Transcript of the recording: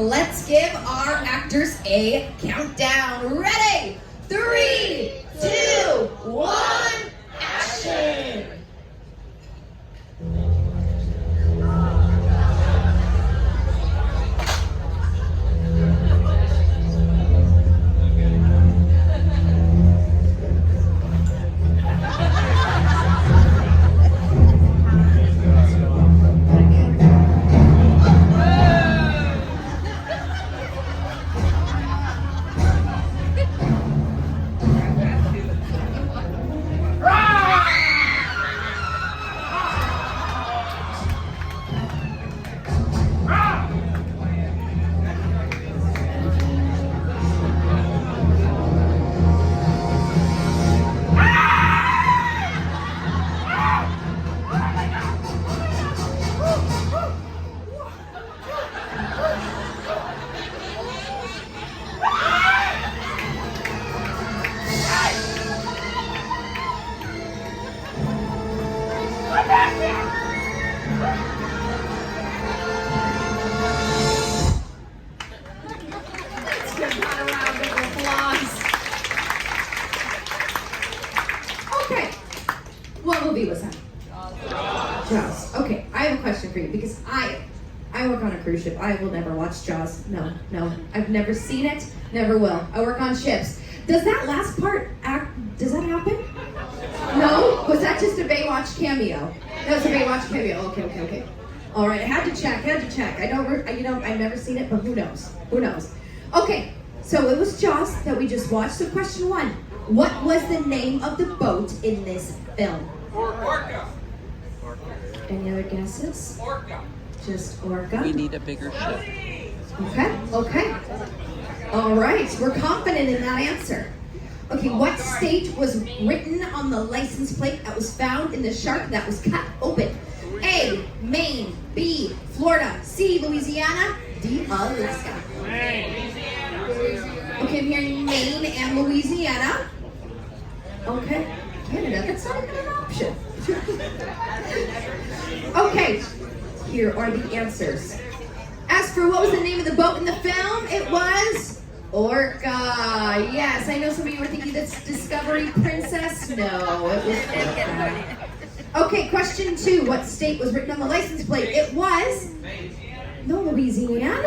let's give our actors a countdown. Ready? 3, 2, 1, action! Let's give that a round of applause. Okay, what movie was that? Jaws. Okay, I have a question for you because I work on a cruise ship. I will never watch Jaws. No. I've never seen it, never will. I work on ships. Does that last part does that happen? No? Was that just a Baywatch cameo? That was a Baywatch cameo. Okay. All right, I had to check. I've never seen it, but who knows? Okay, so it was Jaws that we just watched. So question 1, what was the name of the boat in this film? Orca. Any other guesses? Orca. Just Orca? We need a bigger ship. Okay. All right, we're confident in that answer. Okay, what state was written on the license plate that was found in the shark that was cut open? A, Maine, B, Florida, C, Louisiana, D, Alaska. Okay, I'm hearing Maine and Louisiana. Okay, Canada, that's not even an option. Okay, here are the answers. As for what was the name of the boat in the film, it was Orca. Yes, I know some of you were thinking that's Discovery Princess. No, it was Orca. Okay, question 2. What state was written on the license plate? It was... No, Louisiana.